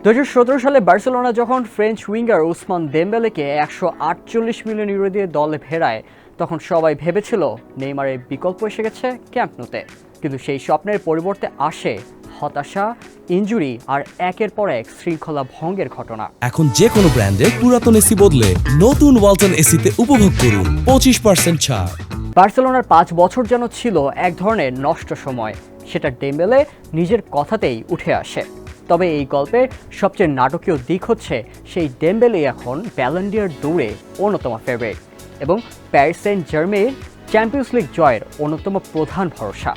2017 সালে বার্সেলোনা যখন French winger Ousmane দেমবেলেকে 148 মিলিয়ন ইউরো দিয়ে দলে ফেরায়, তখন সবাই ভেবেছিল নেইমারের বিকল্প এসে গেছে ক্যাম্প নুতে। কিন্তু সেই স্বপ্নের পরিবর্তে আসে হতাশা, ইনজুরি আর একের পর এক শৃঙ্খলা ভঙ্গের ঘটনা। এখন যে কোনো ব্র্যান্ডের পুরাতন এসি বদলে নতুন ওয়ালটন এসিতে উপভোগ করুন 25% ছাড়। বার্সেলোনার 5 বছর যেন ছিল এক ধরনের নষ্ট সময়, সেটা ডেম্বেলে নিজের কথাতেই উঠে আসে। তবে এই গল্পের সবচেয়ে নাটকীয় দিক হচ্ছে সেই ডেম্বেলে এখন ব্যালন ডি'অর দৌড়ে অন্যতম ফেভারিট এবং প্যারিস সেন্ট জার্মেইর চ্যাম্পিয়ন্স লিগ জয়ের অন্যতম প্রধান ভরসা।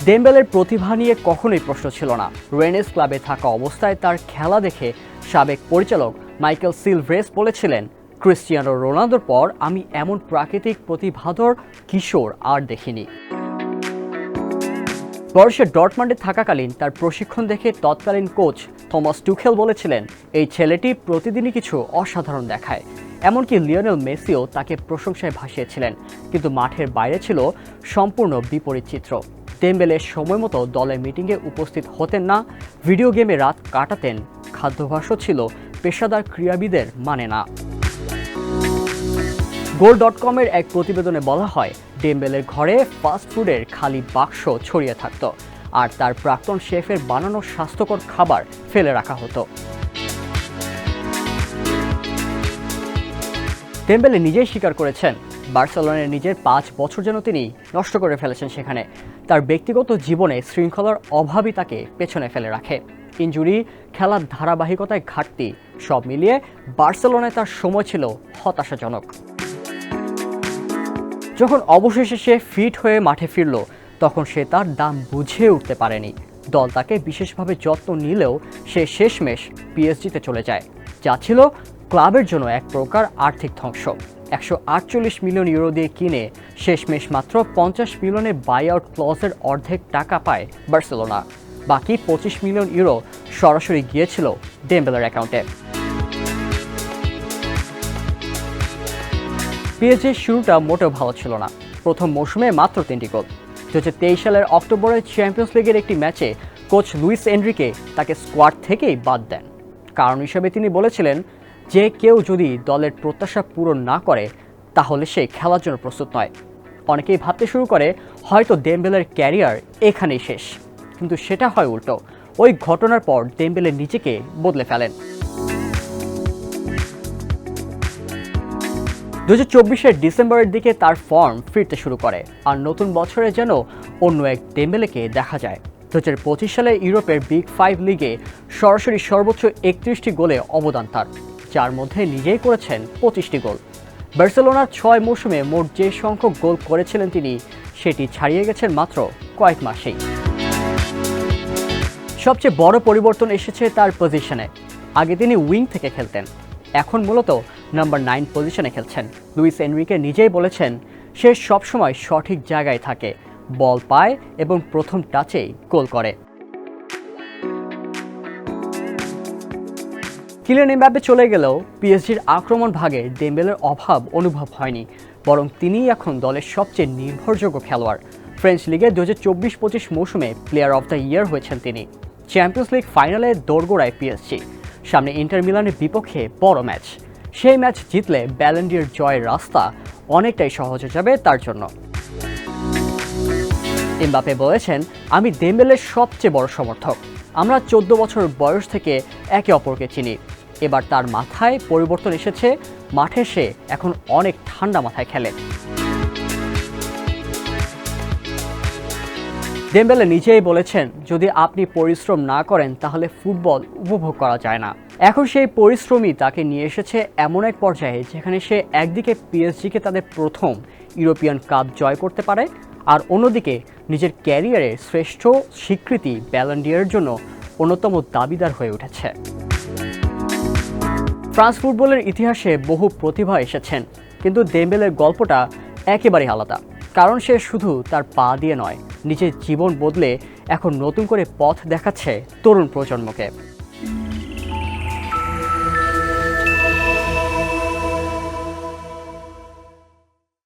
ডেম্বেলের প্রতিভা নিয়ে কখনোই প্রশ্ন ছিল না। রেনেস ক্লাবে থাকা অবস্থায় তার খেলা দেখে সাবেক পরিচালক মাইকেল সিলভ্রেস বলেছিলেন, ক্রিস্টিয়ানো রোনালদোর পর আমি এমন প্রাকৃতিক প্রতিভাধর কিশোর আর দেখিনি। বরুসিয়া ডর্টমান্ডে থাকাকালীন তার প্রশিক্ষণ দেখে তৎকালীন কোচ থমাস টুখেল বলেছিলেন, এই ছেলেটি প্রতিদিনই কিছু অসাধারণ দেখায়। এমনকি লিওনেল মেসিও তাকে প্রশংসায় ভাসিয়েছিলেন, কিন্তু মাঠের বাইরে ছিল সম্পূর্ণ বিপরীত চিত্র। ডেম্বেলে সময় মতো দলের মিটিংয়ে উপস্থিত হতেন না, ভিডিও গেমে রাত কাটাতেন, খাদ্যাভ্যাসও ছিল পেশাদার ক্রীড়াবিদের মানে না। গোল.com-এর এক প্রতিবেদনে বলা হয়, ডেম্বেলের ঘরে ফাস্টফুডের খালি বাক্স ছড়িয়ে থাকত আর তার প্রাক্তন শেফের বানানো স্বাস্থ্যকর খাবার ফেলে রাখা হতো। ডেম্বেলে নিজেই স্বীকার করেছেন, বার্সেলোনার নিজের 5 বছর যেন তিনি নষ্ট করে ফেলেছেন সেখানে। তার ব্যক্তিগত জীবনে শৃঙ্খলার অভাবই তাকে পেছনে ফেলে রাখে। ইনজুরি, খেলার ধারাবাহিকতায় ঘাটতি, সব মিলিয়ে বার্সেলোনায় তার সময় ছিল হতাশাজনক। যখন অবশেষে সে ফিট হয়ে মাঠে ফিরল, তখন সে তার দাম বুঝে উঠতে পারেনি। দল তাকে বিশেষভাবে যত্ন নিলেও সে শেষমেশ পিএসজিতে চলে যায়, যা ছিল ক্লাবের জন্য এক প্রকার আর্থিক ধ্বংস। 148 মিলিয়ন ইউরো দিয়ে কিনে শেষমেশ মাত্র 50 মিলিয়নের বাই আউট ক্লজের অর্ধেক টাকা পায় বার্সেলোনা। বাকি 25 মিলিয়ন ইউরো সরাসরি গিয়েছিল ডেম্বেলের অ্যাকাউন্টে। পিএসজির শুরুটা মোটেও ভালো ছিল না। প্রথম মৌসুমে মাত্র 3টি গোল। 2023 সালের অক্টোবরে চ্যাম্পিয়ন্স লিগের একটি ম্যাচে কোচ লুইস এনরিকে তাকে স্কোয়াড থেকেই বাদ দেন। কারণ হিসেবে তিনি বলেছিলেন, যে কেউ যদি দলের প্রত্যাশা পূরণ না করে তাহলে সে খেলার জন্য প্রস্তুত নয়। অনেকেই ভাবতে শুরু করে হয়তো ডেম্বেলের ক্যারিয়ার এখানেই শেষ, কিন্তু সেটা হয় উল্টো। ওই ঘটনার পর ডেম্বেলে নিজেকে বদলে ফেলেন। 2024-এর ডিসেম্বরের দিকে তার ফর্ম ফিরতে শুরু করে, আর নতুন বছরে যেন অন্য এক ডেম্বেলেকে দেখা যায়। 2025 সালে ইউরোপের বিগ 5 লিগে সরাসরি সর্বোচ্চ 31টি গোলে অবদান তার, যার মধ্যে নিজেই করেছেন 25টি গোল। বার্সেলোনার 6 মৌসুমে মোট যে সংখ্যক গোল করেছিলেন তিনি, সেটি ছাড়িয়ে গেছেন মাত্র কয়েক মাসেই। সবচেয়ে বড় পরিবর্তন এসেছে তার পজিশনে। আগে তিনি উইং থেকে খেলতেন, এখন মূলত নাম্বার 9 পজিশনে খেলছেন। লুইস এনরিকে নিজেই বলেছেন, সে সবসময় সঠিক জায়গায় থাকে, বল পায় এবং প্রথম টাচেই গোল করে। কিলিয়ান এমবাপ্পে চলে গেলেও পিএসজির আক্রমণ ভাগে ডেম্বেলের অভাব অনুভব হয়নি, বরং তিনিই এখন দলের সবচেয়ে নির্ভরযোগ্য খেলোয়াড়। ফ্রেঞ্চ লিগে 2024-25 মৌসুমে প্লেয়ার অফ দ্য ইয়ার হয়েছেন তিনি। চ্যাম্পিয়ন্স লিগ ফাইনালে দোরগোড়ায় পিএসজি, সামনে ইন্টার মিলানের বিপক্ষে বড় ম্যাচ। সেই ম্যাচ জিতলে ব্যালন ডি'র জয়ের রাস্তা অনেকটাই সহজ হয়ে যাবে তার জন্য। এমবাপ্পে বলেছেন, আমি ডেম্বেলের সবচেয়ে বড় সমর্থক। আমরা 14 বছর বয়স থেকে একে অপরকে চিনি। এবার তার মাথায় পরিবর্তন এসেছে, মাঠে সে এখন অনেক ঠান্ডা মাথায় খেলে। ডেম্বেলে নিজেই বলেছেন, যদি আপনি পরিশ্রম না করেন তাহলে ফুটবল উপভোগ করা যায় না। এখন সেই পরিশ্রমই তাকে নিয়ে এসেছে এমন এক পর্যায়ে যেখানে সে একদিকে পিএসজিকে তাদের প্রথম ইউরোপিয়ান কাপ জয় করতে পারে, আর অন্যদিকে নিজের ক্যারিয়ারের শ্রেষ্ঠ স্বীকৃতি ব্যালন ডি'র জন্য অন্যতম দাবিদার হয়ে উঠেছে। ফ্রান্স ফুটবলের ইতিহাসে বহু প্রতিভা এসেছেন, কিন্তু ডেম্বেলের গল্পটা একেবারেই আলাদা। কারণ সে শুধু তার পা দিয়ে নয়, নিজের জীবন বদলে এখন নতুন করে পথ দেখাচ্ছে তরুণ প্রজন্মকে।